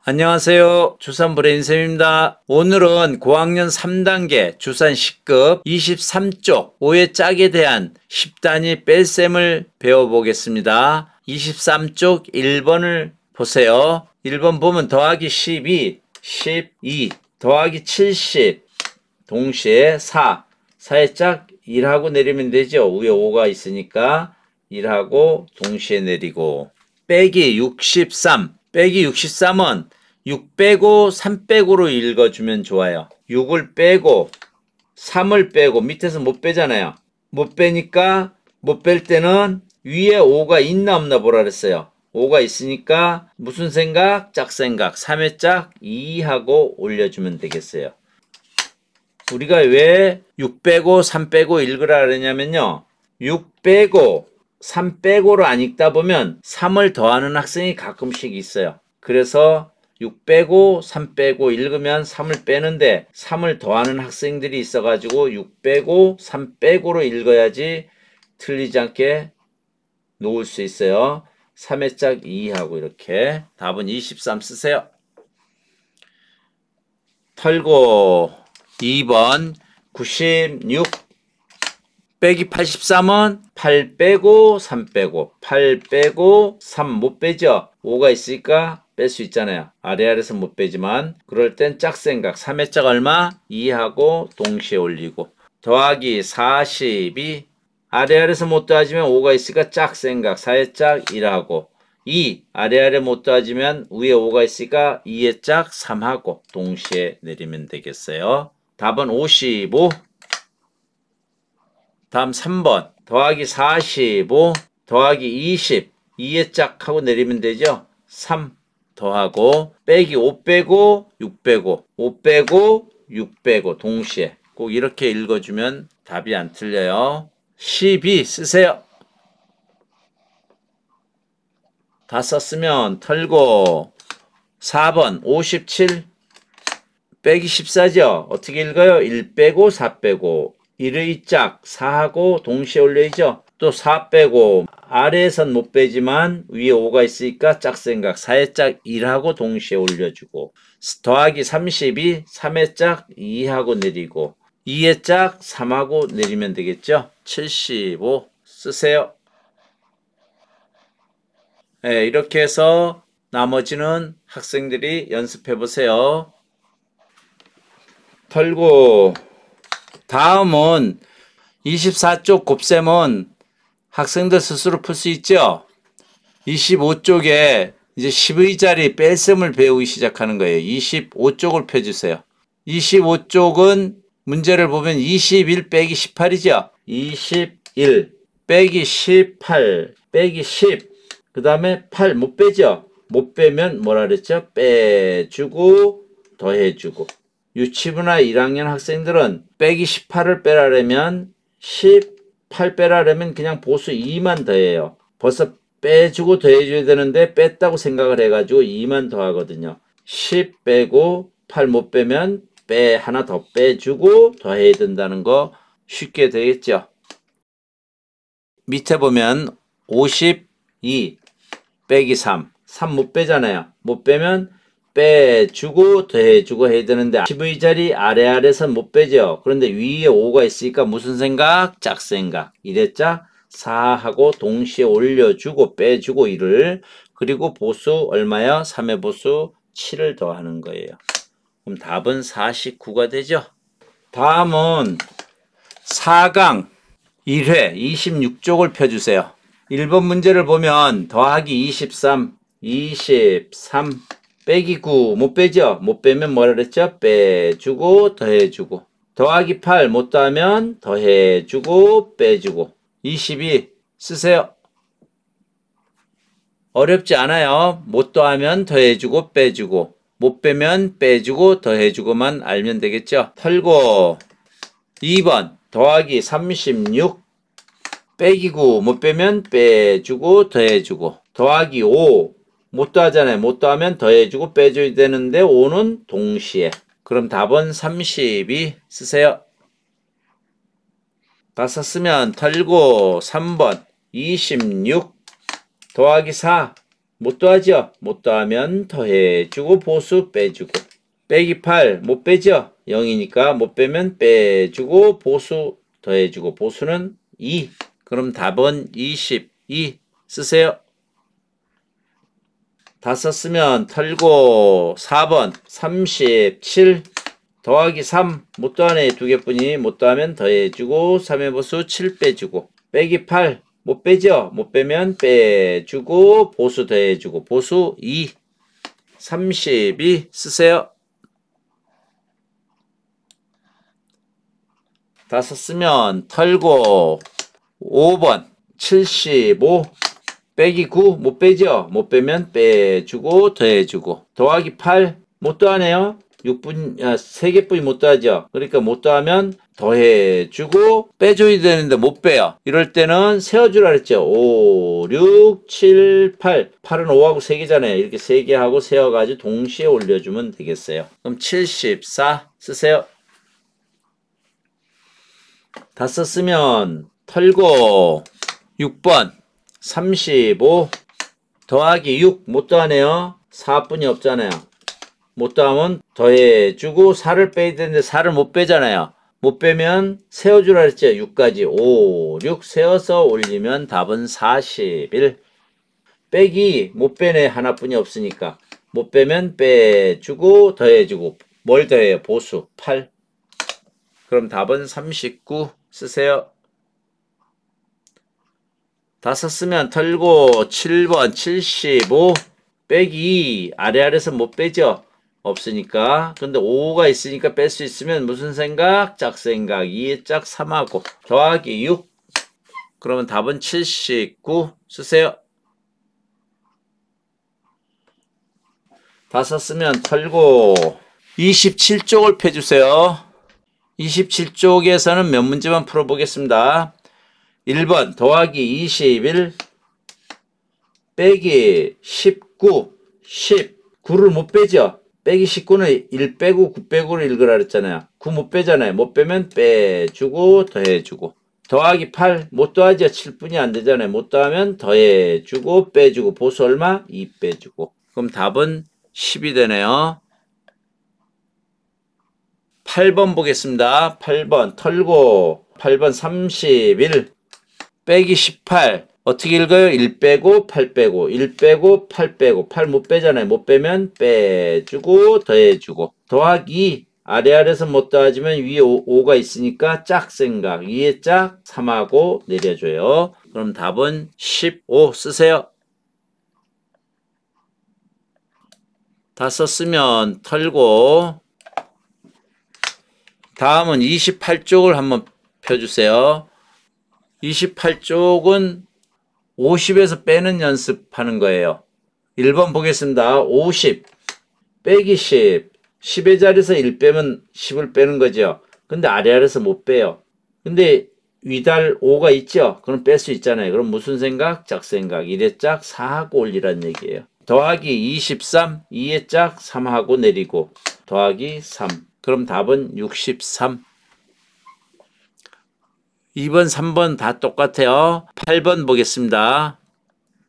안녕하세요. 주산 브레인쌤입니다. 오늘은 고학년 3단계 주산 10급 23쪽 5의 짝에 대한 10단위 뺄셈을 배워보겠습니다. 23쪽 1번을 보세요. 1번 보면 더하기 12, 12 더하기 70 동시에 4의 짝 1하고 내리면 되죠. 위에 5가 있으니까 1하고 동시에 내리고 빼기 63 빼기 63은 6 빼고 3 빼고로 읽어주면 좋아요. 6을 빼고 3을 빼고 밑에서 못 빼잖아요. 못 빼니까 못 뺄 때는 위에 5가 있나 없나 보라 그랬어요. 5가 있으니까 무슨 생각? 짝생각. 3의 짝 2하고 올려주면 되겠어요. 우리가 왜 6 빼고 3 빼고 읽으라 그러냐면요. 6 빼고 3 빼고로 안 읽다 보면 3을 더하는 학생이 가끔씩 있어요. 그래서 6 빼고 3 빼고 읽으면 3을 빼는데 3을 더하는 학생들이 있어가지고 6 빼고 3 빼고로 읽어야지 틀리지 않게 놓을 수 있어요. 3의 짝 2하고 이렇게 답은 23 쓰세요. 털고 2번 96 빼기 83은 8 빼고 3 빼고 8 빼고 3 못 빼죠. 5가 있으니까 뺄 수 있잖아요. 아래서 못 빼지만 그럴 땐 짝생각 3의 짝 얼마? 2하고 동시에 올리고 더하기 42 아래서 못 더하지면 5가 있으니까 짝생각 4의 짝 1하고 2 아래 못 더하지면 위에 5가 있으니까 2의 짝 3하고 동시에 내리면 되겠어요. 답은 55. 다음 3번 더하기 45 더하기 20 2의 짝 하고 내리면 되죠. 3 더하고 빼기 5 빼고 6 빼고 5 빼고 6 빼고 동시에 꼭 이렇게 읽어주면 답이 안 틀려요. 12 쓰세요. 다 썼으면 털고 4번 57 빼기 14죠. 어떻게 읽어요? 1 빼고 4 빼고 1의 짝 4하고 동시에 올려야죠. 또 4 빼고 아래에선 못 빼지만 위에 5가 있으니까 짝생각 4의 짝 1하고 동시에 올려주고 더하기 32 3의 짝 2하고 내리고 2의 짝 3하고 내리면 되겠죠. 75 쓰세요. 네, 이렇게 해서 나머지는 학생들이 연습해 보세요. 털고 다음은 24쪽 곱셈은 학생들 스스로 풀 수 있죠. 25쪽에 이제 10의 자리 뺄셈을 배우기 시작하는 거예요. 25쪽을 펴주세요. 25쪽은 문제를 보면 21 빼기 18이죠. 21 빼기 18 빼기 10 그 다음에 8 못 빼죠. 못 빼면 뭐라 그랬죠? 빼주고 더해주고 유치부나 1학년 학생들은 빼기 18을 빼라려면 18 빼라려면 그냥 보수 2만 더해요. 벌써 빼주고 더해줘야 되는데 뺐다고 생각을 해가지고 2만 더하거든요. 10 빼고 8 못 빼면 하나 더 빼주고 더해야 된다는 거 쉽게 되겠죠. 밑에 보면 52 빼기 3 못 빼잖아요. 못 빼면 빼주고 더해주고 해야 되는데 10의 자리 아래선 못 빼죠. 그런데 위에 5가 있으니까 무슨 생각? 짝생각. 1의 짝 4하고 동시에 올려주고 빼주고 1을 그리고 보수 얼마요? 3의 보수 7을 더하는 거예요. 그럼 답은 49가 되죠. 다음은 4강 1회 26쪽을 펴주세요. 1번 문제를 보면 더하기 23 빼기 9 못 빼죠? 못 빼면 뭐라 그랬죠? 빼주고 더해주고 더하기 8 못 더하면 더해주고 빼주고 22 쓰세요. 어렵지 않아요. 못 더하면 더해주고 빼주고 못 빼면 빼주고 더해주고만 알면 되겠죠? 털고 2번 더하기 36 빼기 9 못 빼면 빼주고 더해주고 더하기 5 못 더하잖아요. 못 더하면 더해주고 빼줘야 되는데 5는 동시에. 그럼 답은 32 쓰세요. 다 썼으면 털고 3번 26 더하기 4 못 더하죠? 못 더하면 더해주고 보수 빼주고. 빼기 8 못 빼죠? 0이니까 못 빼면 빼주고 보수 더해주고. 보수는 2. 그럼 답은 22 쓰세요. 다 썼으면 털고 4번 37 더하기 3 못 더하네. 두 개뿐이. 못 더하면 더해주고 3의 보수 7 빼주고. 빼기 8 못 빼죠? 못 빼면 빼주고 보수 더해주고. 보수 2 32 쓰세요. 다 썼으면 털고 5번 75 빼기 9 못 빼죠? 못 빼면 빼주고 더해주고. 더하기 8 못 더하네요. 3개뿐이 못 더하죠. 그러니까 못 더하면 더해주고 빼줘야 되는데 못 빼요. 이럴 때는 세워주라 그랬죠. 5, 6, 7, 8. 8은 5하고 3개잖아요. 이렇게 3개 하고 세워가지고 동시에 올려주면 되겠어요. 그럼 74 쓰세요. 다 썼으면 털고 6번 35 더하기 6 못 더하네요. 4뿐이 없잖아요. 못 더하면 더해주고 4를 빼야 되는데 4를 못 빼잖아요. 못 빼면 세워주라 했죠. 6까지 5, 6 세워서 올리면 답은 41. 빼기 못 빼네. 하나뿐이 없으니까. 못 빼면 빼주고 더해주고. 뭘 더해요? 보수 8. 그럼 답은 39 쓰세요. 다 썼으면 털고 7번 75 빼기 아래서 못 빼죠. 없으니까. 근데 5가 있으니까 뺄 수 있으면 무슨 생각? 짝생각. 2의 짝 3하고 더하기 6. 그러면 답은 79 쓰세요. 다 썼으면 털고 27쪽을 펴주세요. 27쪽에서는 몇 문제만 풀어보겠습니다. 1번 더하기 21 빼기 19 10 9를 못 빼죠. 빼기 19는 1 빼고 9 빼고를 읽으라 그랬잖아요. 9 못 빼잖아요. 못 빼면 빼주고 더해주고. 더하기 8 못 더하죠. 7분이 안 되잖아요. 못 더하면 더해주고 빼주고. 보수 얼마? 2 빼주고. 그럼 답은 10이 되네요. 8번 보겠습니다. 8번 털고 8번 31 빼기 18 어떻게 읽어요? 1 빼고 8 빼고 1 빼고 8 빼고 8 못 빼잖아요. 못 빼면 빼주고 더해주고. 더하기 아래서 못 더하지만 위에 5가 있으니까 짝생각. 위에 짝 3하고 내려줘요. 그럼 답은 15 쓰세요. 다 썼으면 털고 다음은 28쪽을 한번 펴주세요. 28쪽은 50에서 빼는 연습하는 거예요. 1번 보겠습니다. 50 빼기 10 10의 자리에서 1 빼면 10을 빼는 거죠. 근데 아래서 못 빼요. 근데 위달 5가 있죠. 그럼 뺄 수 있잖아요. 그럼 무슨 생각? 짝생각. 1의 짝 4하고 올리란 얘기예요. 더하기 23 2의 짝 3하고 내리고 더하기 3. 그럼 답은 63. 2번, 3번 다 똑같아요. 8번 보겠습니다.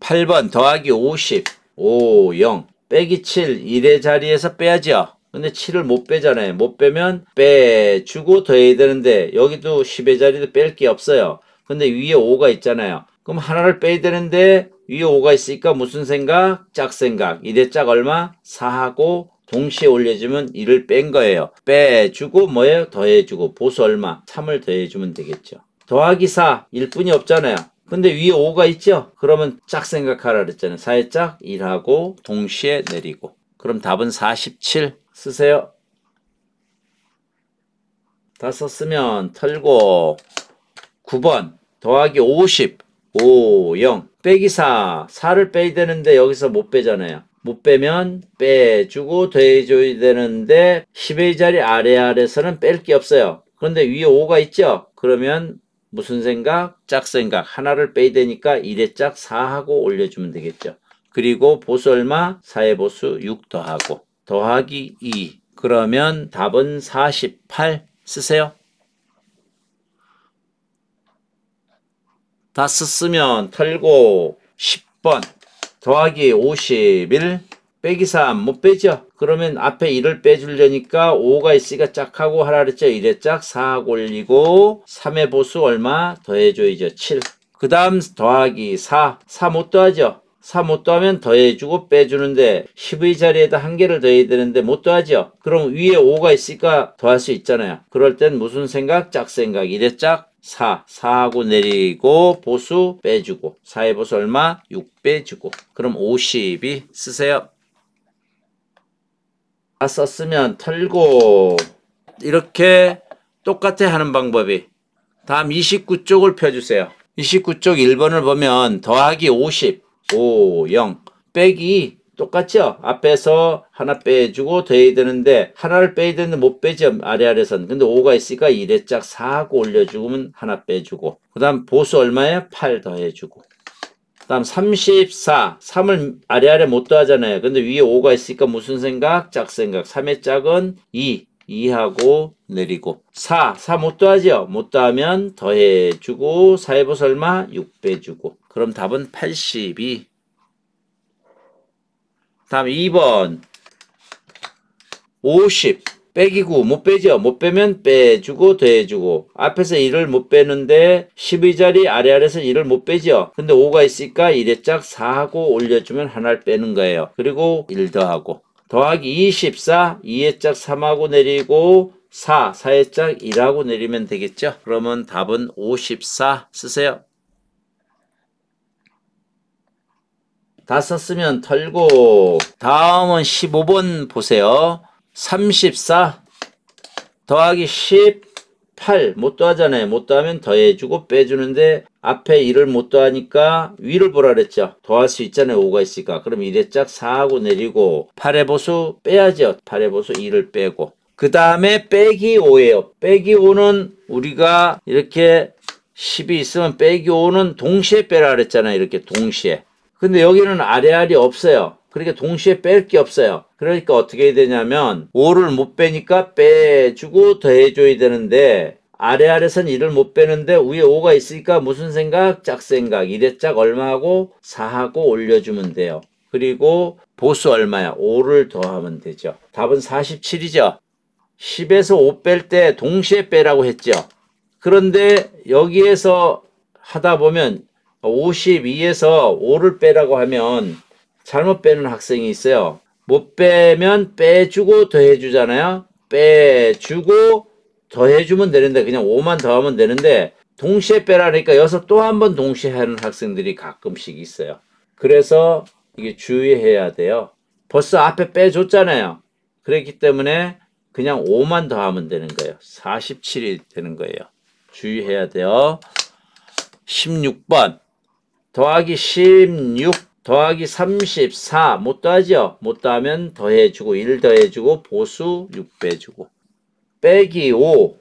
8번 더하기 50, 5, 0, 빼기 7, 1의 자리에서 빼야죠. 근데 7을 못 빼잖아요. 못 빼면 빼주고 더해야 되는데 여기도 10의 자리도 뺄 게 없어요. 근데 위에 5가 있잖아요. 그럼 하나를 빼야 되는데 위에 5가 있으니까 무슨 생각? 짝생각. 1의 짝 얼마? 4하고 동시에 올려주면 1을 뺀 거예요. 빼주고 뭐예요? 더해주고. 보수 얼마? 3을 더해주면 되겠죠. 더하기 4, 1뿐이 없잖아요. 근데 위에 5가 있죠? 그러면 짝 생각하라 그랬잖아요. 4의 짝 1하고 동시에 내리고. 그럼 답은 47 쓰세요. 다 썼으면 털고 9번 더하기 50, 5, 0 빼기 4, 4를 빼야 되는데 여기서 못 빼잖아요. 못 빼면 빼주고 더해줘야 되는데 10의 자리 아래서는 뺄 게 없어요. 그런데 위에 5가 있죠? 그러면 무슨 생각? 짝생각. 하나를 빼야 되니까 1의 짝 4하고 올려주면 되겠죠. 그리고 보수 얼마? 4의 보수 6 더하고 더하기 2. 그러면 답은 48 쓰세요. 다 썼으면 털고 10번 더하기 51 빼기 3 못 빼죠? 그러면 앞에 1을 빼주려니까 5가 있으니까 짝하고 하라 그랬죠? 1에 짝 4하고 올리고 3의 보수 얼마 더해줘야죠? 7. 그 다음 더하기 4 못 더하죠? 4 못 더하면 더해주고 빼주는데 10의 자리에다 한 개를 더해야 되는데 못 더하죠? 그럼 위에 5가 있으니까 더할 수 있잖아요. 그럴 땐 무슨 생각? 짝생각. 1에 짝 4하고 내리고 보수 빼주고 4의 보수 얼마? 6 빼주고 그럼 52 쓰세요. 다 썼으면 털고 이렇게 똑같아 하는 방법이. 다음 29쪽을 펴주세요. 29쪽 1번을 보면 더하기 50 0 빼기 똑같죠? 앞에서 하나 빼주고 더해야 되는데 하나를 빼야 되는데 못 빼죠? 아래선. 근데 5가 있으니까 1에 짝 4하고 올려주면 하나 빼주고 그 다음 보수 얼마예요? 8 더해주고 그 다음 34 3을 아래 못 더하잖아요. 근데 위에 5가 있으니까 무슨 생각? 짝생각. 3의 짝은 2하고 내리고 4 못 더하죠? 못 더하면 더해주고 4의 보수 얼마? 6 빼주고 그럼 답은 82. 다음 2번 50 빼기 9 못 빼죠? 못 빼면 빼주고 더해주고 앞에서 1을 못 빼는데 10의 자리 아래에서 1을 못 빼죠? 근데 5가 있으니까 1의 짝 4하고 올려주면 하나를 빼는 거예요. 그리고 1 더하고 더하기 24 2의 짝 3하고 내리고 4의 짝 1하고 내리면 되겠죠? 그러면 답은 54 쓰세요. 다 썼으면 털고 다음은 15번 보세요. 34 더하기 18 못 더하잖아요. 못 더하면 더해주고 빼주는데 앞에 1을 못 더하니까 위를 보라 그랬죠. 더할 수 있잖아요. 5가 있으니까. 그럼 1의 짝 4하고 내리고 8의 보수 빼야죠. 8의 보수 2를 빼고 그 다음에 빼기 5예요. 빼기 5는 우리가 이렇게 10이 있으면 빼기 5는 동시에 빼라 그랬잖아요. 이렇게 동시에. 근데 여기는 아래알이 없어요. 그러니까 동시에 뺄 게 없어요. 그러니까 어떻게 해야 되냐면 5를 못 빼니까 빼주고 더해줘야 되는데 아래알에선 1을 못 빼는데 위에 5가 있으니까 무슨 생각? 짝생각. 1의 짝 얼마하고 4하고 올려주면 돼요. 그리고 보수 얼마야? 5를 더하면 되죠. 답은 47이죠. 10에서 5 뺄 때 동시에 빼라고 했죠. 그런데 여기에서 하다 보면 52에서 5를 빼라고 하면 잘못 빼는 학생이 있어요. 못 빼면 빼주고 더해주잖아요. 빼주고 더해주면 되는데 그냥 5만 더하면 되는데 동시에 빼라니까 여기서 또 한 번 동시에 하는 학생들이 가끔씩 있어요. 그래서 이게 주의해야 돼요. 벌써 앞에 빼줬잖아요. 그렇기 때문에 그냥 5만 더하면 되는 거예요. 47이 되는 거예요. 주의해야 돼요. 16번 더하기 16 더하기 34 못 더하죠? 못 더하면 더해주고 1 더해주고 보수 6 빼주고 빼기 5를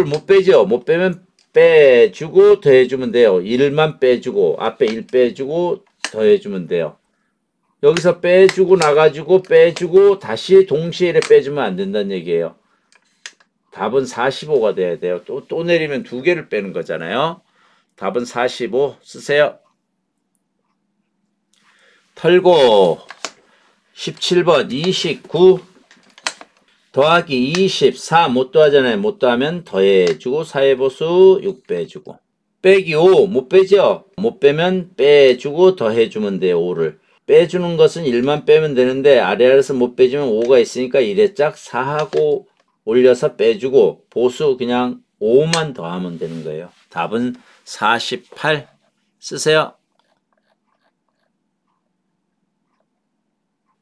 못 빼죠? 못 빼면 빼주고 더해주면 돼요. 1만 빼주고 앞에 1 빼주고 더해주면 돼요. 여기서 빼주고 나가지고 빼주고 다시 동시에 빼주면 안 된다는 얘기예요. 답은 45가 돼야 돼요. 또 내리면 두 개를 빼는 거잖아요. 답은 45 쓰세요. 털고 17번 29 더하기 24 못 더하잖아요. 못 더하면 더해주고 4의 보수 6 빼주고 빼기 5 못 빼죠? 못 빼면 빼주고 더해주면 돼요. 5를 빼주는 것은 1만 빼면 되는데 아래에서 못 빼주면 5가 있으니까 1의 짝 4하고 올려서 빼주고 보수 그냥 5만 더하면 되는 거예요. 답은 48 쓰세요.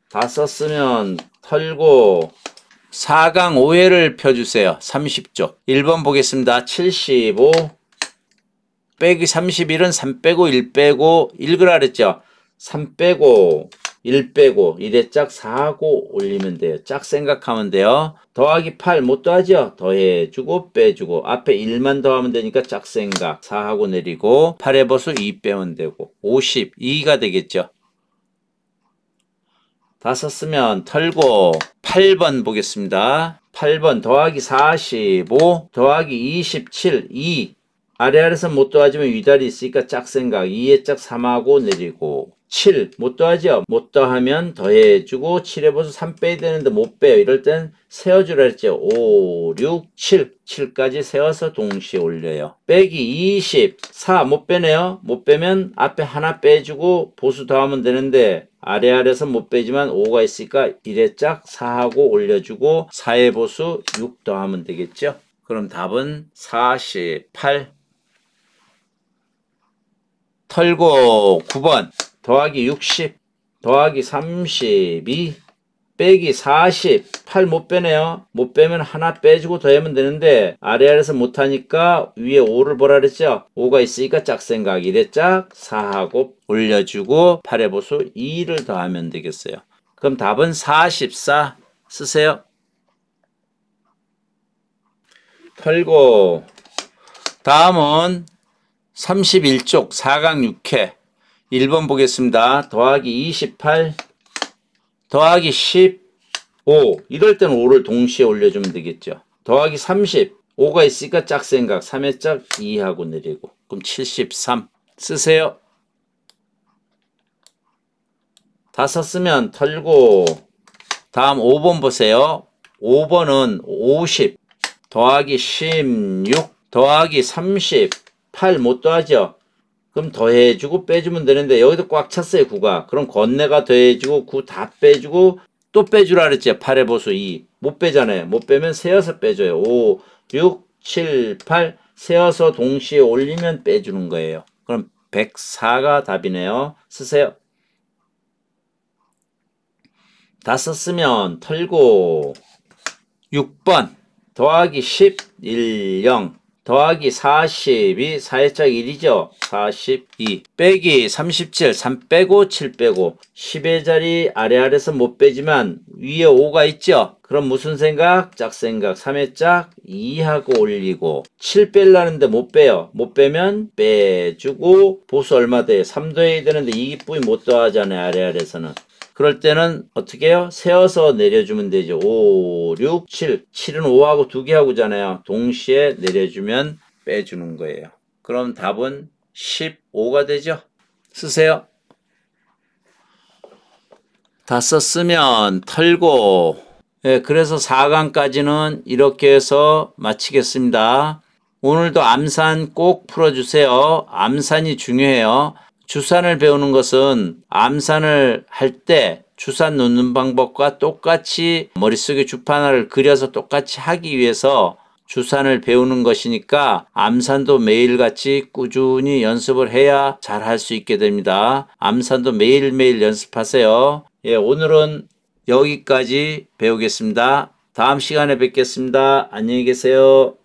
다 썼으면 털고 4강 5회를 펴주세요. 30쪽 1번 보겠습니다. 75 빼기 31은 3 빼고 1 빼고 1 그라 그랬죠. 3 빼고 1 빼고 1의 짝 4하고 올리면 돼요. 짝 생각하면 돼요. 더하기 8 못 더하죠? 더해주고 빼주고 앞에 1만 더하면 되니까 짝 생각 4하고 내리고 8의 보수 2 빼면 되고 52가 되겠죠. 다 썼으면 털고 8번 보겠습니다. 8번 더하기 45 더하기 27 2 아래아래서 못 더하지만 위달이 있으니까 짝생각 2의 짝 3하고 내리고 7 못 더하죠. 못 더하면 더해주고 7에 보수 3 빼야 되는데 못 빼요. 이럴 땐 세어주라 했죠. 5, 6, 7 7까지 세어서 동시에 올려요. 빼기 24 못 빼네요. 못 빼면 앞에 하나 빼주고 보수 더하면 되는데 아래아래서 못 빼지만 5가 있으니까 1의 짝 4하고 올려주고 4의 보수 6 더하면 되겠죠. 그럼 답은 48. 털고 9번 더하기 60 더하기 32 빼기 48 못 빼네요. 못 빼면 하나 빼주고 더하면 되는데 아래아래서 못하니까 위에 5를 보라 그랬죠. 5가 있으니까 짝생각 1의 짝 4하고 올려주고 8의 보수 2를 더하면 되겠어요. 그럼 답은 44 쓰세요. 털고 다음은 31쪽 4강 6회 1번 보겠습니다. 더하기 28 더하기 15 이럴 때는 5를 동시에 올려주면 되겠죠. 더하기 30 5가 있으니까 짝생각 3의 짝 2하고 내리고 그럼 73 쓰세요. 다 썼으면 털고 다음 5번 보세요. 5번은 50 더하기 16 더하기 38 못 더하죠. 그럼 더해주고 빼주면 되는데 여기도 꽉 찼어요. 9가. 그럼 건네가 더해주고 9 다 빼주고 또 빼주라 그랬죠. 8의 보수 2. 못 빼잖아요. 못 빼면 세어서 빼줘요. 5, 6, 7, 8 세어서 동시에 올리면 빼주는 거예요. 그럼 104가 답이네요. 쓰세요. 다 썼으면 털고 6번 더하기 10 1, 0 더하기 42 4의 짝 1이죠. 42 빼기 37 3 빼고 7 빼고 10의 자리 아래아래서 못 빼지만 위에 5가 있죠. 그럼 무슨 생각? 짝생각 3의 짝 2하고 올리고 7 빼려는데 못 빼요. 못 빼면 빼주고 보수 얼마 돼요? 3 더해야 되는데 이 뿌이 못 더하잖아요. 아래아래서는. 그럴 때는 어떻게 해요? 세어서 내려주면 되죠. 5, 6, 7. 7은 5하고 2개 하고잖아요. 동시에 내려주면 빼주는 거예요. 그럼 답은 15가 되죠. 쓰세요. 다 썼으면 털고 그래서 4강까지는 이렇게 해서 마치겠습니다. 오늘도 암산 꼭 풀어주세요. 암산이 중요해요. 주산을 배우는 것은 암산을 할 때 주산 놓는 방법과 똑같이 머릿속에 주판을 그려서 똑같이 하기 위해서 주산을 배우는 것이니까 암산도 매일같이 꾸준히 연습을 해야 잘 할 수 있게 됩니다. 암산도 매일매일 연습하세요. 오늘은 여기까지 배우겠습니다. 다음 시간에 뵙겠습니다. 안녕히 계세요.